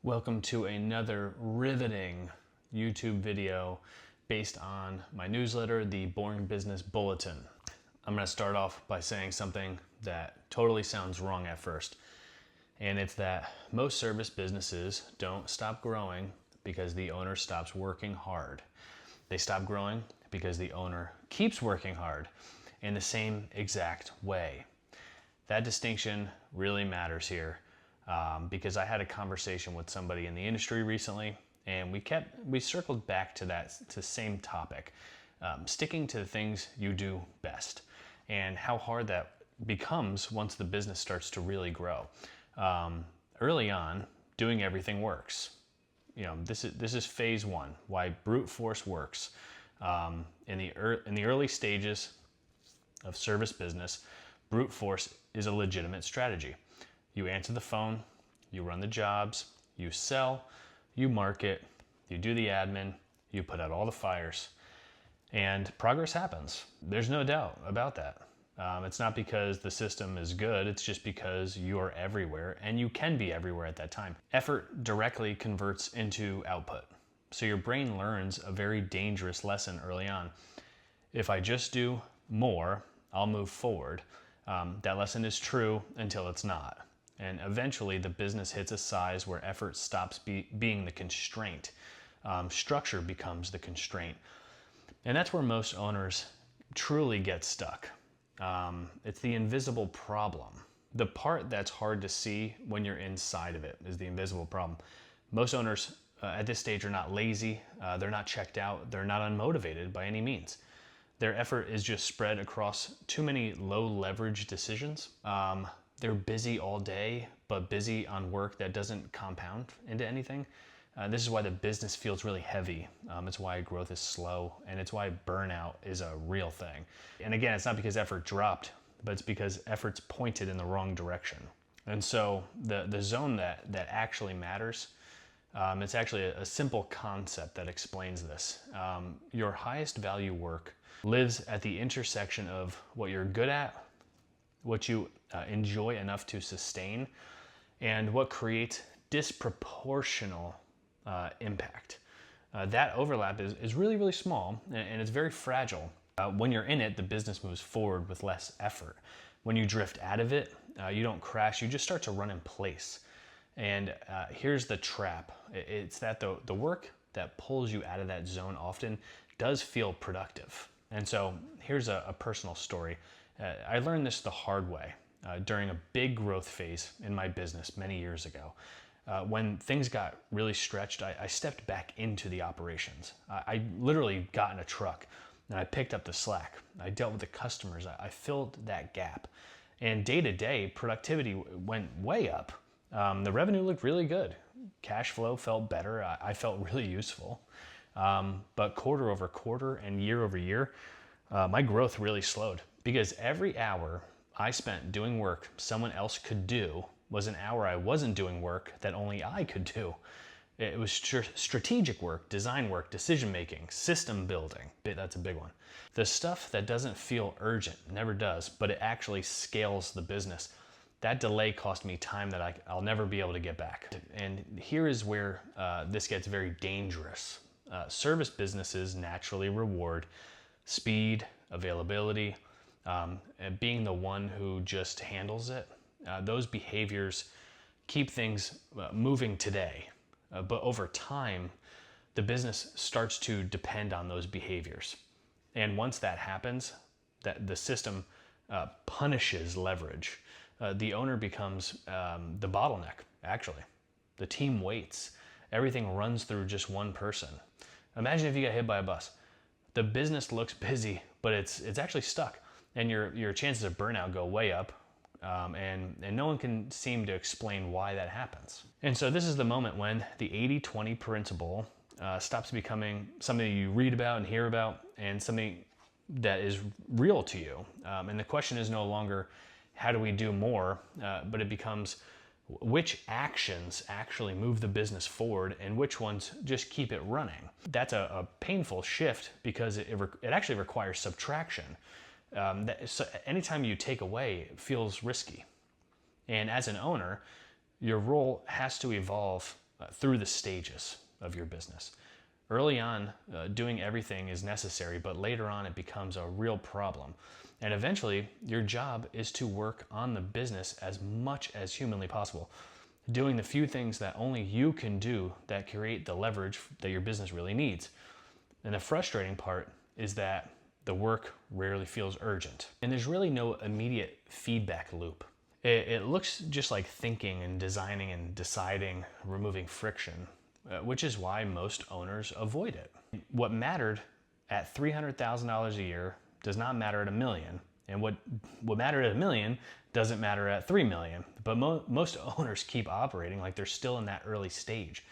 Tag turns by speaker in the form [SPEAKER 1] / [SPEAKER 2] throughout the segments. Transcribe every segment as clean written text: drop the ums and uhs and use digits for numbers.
[SPEAKER 1] Welcome to another riveting YouTube video based on my newsletter, the Boring Business Bulletin. I'm going to start off by saying something that totally sounds wrong at first, and it's that most service businesses don't stop growing because the owner stops working hard. They stop growing because the owner keeps working hard in the same exact way. That distinction really matters here. Because I had a conversation with somebody in the industry recently, and we circled back to that same topic, sticking to the things you do best, and how hard that becomes once the business starts to really grow. Early on, doing everything works. You know, this is phase one. Why brute force works. In the early stages of service business, brute force is a legitimate strategy. You answer the phone, you run the jobs, you sell, you market, you do the admin, you put out all the fires, and progress happens. There's no doubt about that. It's not because the system is good, it's just because you're everywhere and you can be everywhere at that time. Effort directly converts into output. So your brain learns a very dangerous lesson early on. If I just do more, I'll move forward. That lesson is true until it's not. And eventually the business hits a size where effort stops being the constraint. Structure becomes the constraint. And that's where most owners truly get stuck. It's the invisible problem. The part that's hard to see when you're inside of it is the invisible problem. Most owners at this stage are not lazy, they're not checked out, they're not unmotivated by any means. Their effort is just spread across too many low leverage decisions. They're busy all day, but busy on work that doesn't compound into anything. This is why the business feels really heavy. It's why growth is slow, and it's why burnout is a real thing. And again, it's not because effort dropped, but it's because effort's pointed in the wrong direction. And so the zone that actually matters, it's actually a simple concept that explains this. Your highest value work lives at the intersection of what you're good at, what you enjoy enough to sustain, and what creates disproportional impact. That overlap is really, really small, and it's very fragile. When you're in it, the business moves forward with less effort. When you drift out of it, you don't crash, you just start to run in place. And here's the trap. It's that the work that pulls you out of that zone often does feel productive. And so here's a personal story. I learned this the hard way during a big growth phase in my business many years ago. When things got really stretched, I stepped back into the operations. I literally got in a truck and I picked up the slack. I dealt with the customers. I filled that gap. And day to day, productivity went way up. The revenue looked really good. Cash flow felt better. I felt really useful. But quarter over quarter and year over year, my growth really slowed. Because every hour I spent doing work someone else could do was an hour I wasn't doing work that only I could do. It was strategic work, design work, decision making, system building. That's a big one. The stuff that doesn't feel urgent, never does, but it actually scales the business. That delay cost me time that I'll never be able to get back. And here is where this gets very dangerous. Service businesses naturally reward speed, availability, and being the one who just handles it. Those behaviors keep things moving today, but over time, the business starts to depend on those behaviors. And once that happens, the system punishes leverage. The owner becomes the bottleneck, actually. The team waits. Everything runs through just one person. Imagine if you get hit by a bus. The business looks busy, but it's actually stuck. And your chances of burnout go way up, and no one can seem to explain why that happens. And so this is the moment when the 80-20 principle stops becoming something you read about and hear about, and something that is real to you. And the question is no longer, how do we do more? But it becomes, which actions actually move the business forward and which ones just keep it running? That's a painful shift because it actually requires subtraction. So anytime you take away, it feels risky. And as an owner, your role has to evolve through the stages of your business. Early on, doing everything is necessary, but later on it becomes a real problem. And eventually, your job is to work on the business as much as humanly possible, doing the few things that only you can do that create the leverage that your business really needs. And the frustrating part is that the work rarely feels urgent. And there's really no immediate feedback loop. It looks just like thinking and designing and deciding, removing friction, which is why most owners avoid it. What mattered at $300,000 a year does not matter at $1 million. And what mattered at $1 million doesn't matter at $3 million. But most owners keep operating like they're still in that early stage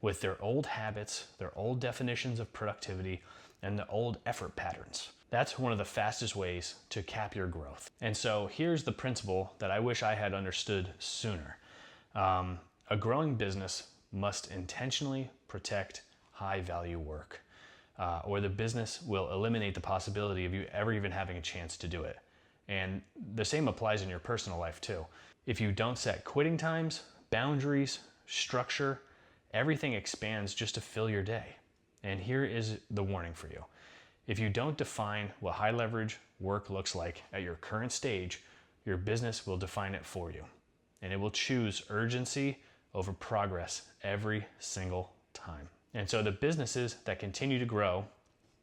[SPEAKER 1] with their old habits, their old definitions of productivity, and the old effort patterns. That's one of the fastest ways to cap your growth. And so here's the principle that I wish I had understood sooner. A growing business must intentionally protect high value work, or the business will eliminate the possibility of you ever even having a chance to do it. And the same applies in your personal life too. If you don't set quitting times, boundaries, structure, everything expands just to fill your day. And here is the warning for you. If you don't define what high leverage work looks like at your current stage, your business will define it for you. And it will choose urgency over progress every single time. And so the businesses that continue to grow,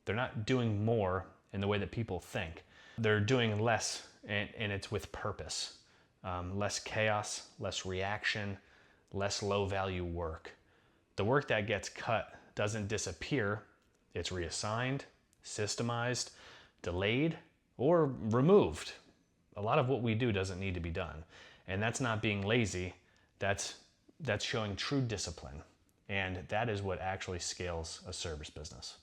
[SPEAKER 1] they're not doing more in the way that people think. They're doing less, and it's with purpose. Less chaos, less reaction, less low value work. The work that gets cut doesn't disappear. It's reassigned, systemized, delayed, or removed. A lot of what we do doesn't need to be done. And that's not being lazy. That's showing true discipline. And that is what actually scales a service business.